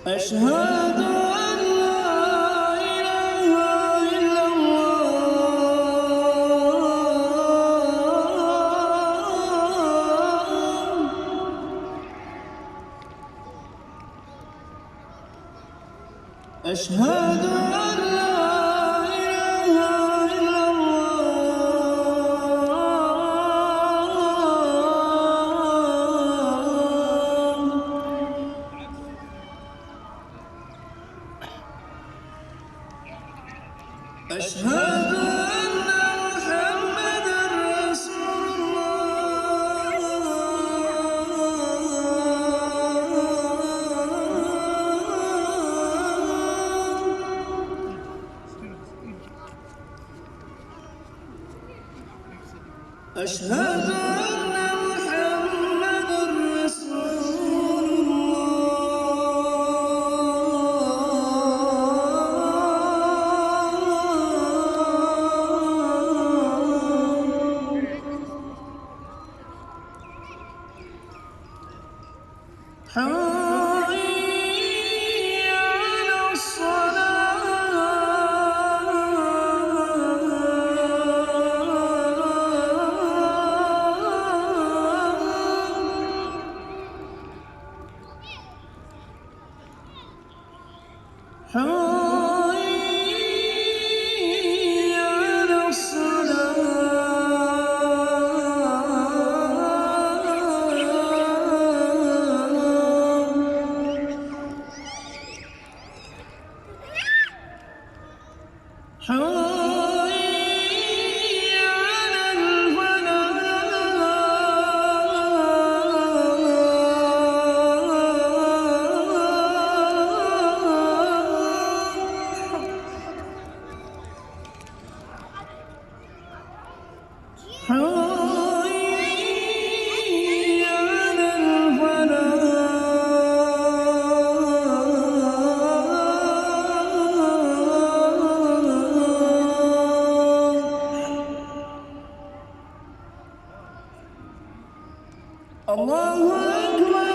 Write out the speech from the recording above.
أشهد أن لا إله إلا الله. أشهد أن لا إله إلا الله. أشهد أن محمدًا رسول الله. أشهد أن محمدًا رسول الله. حي على الصلاة. حي على الصلاة. حي على الفلاح. حي على الفلاح. الله أكبر.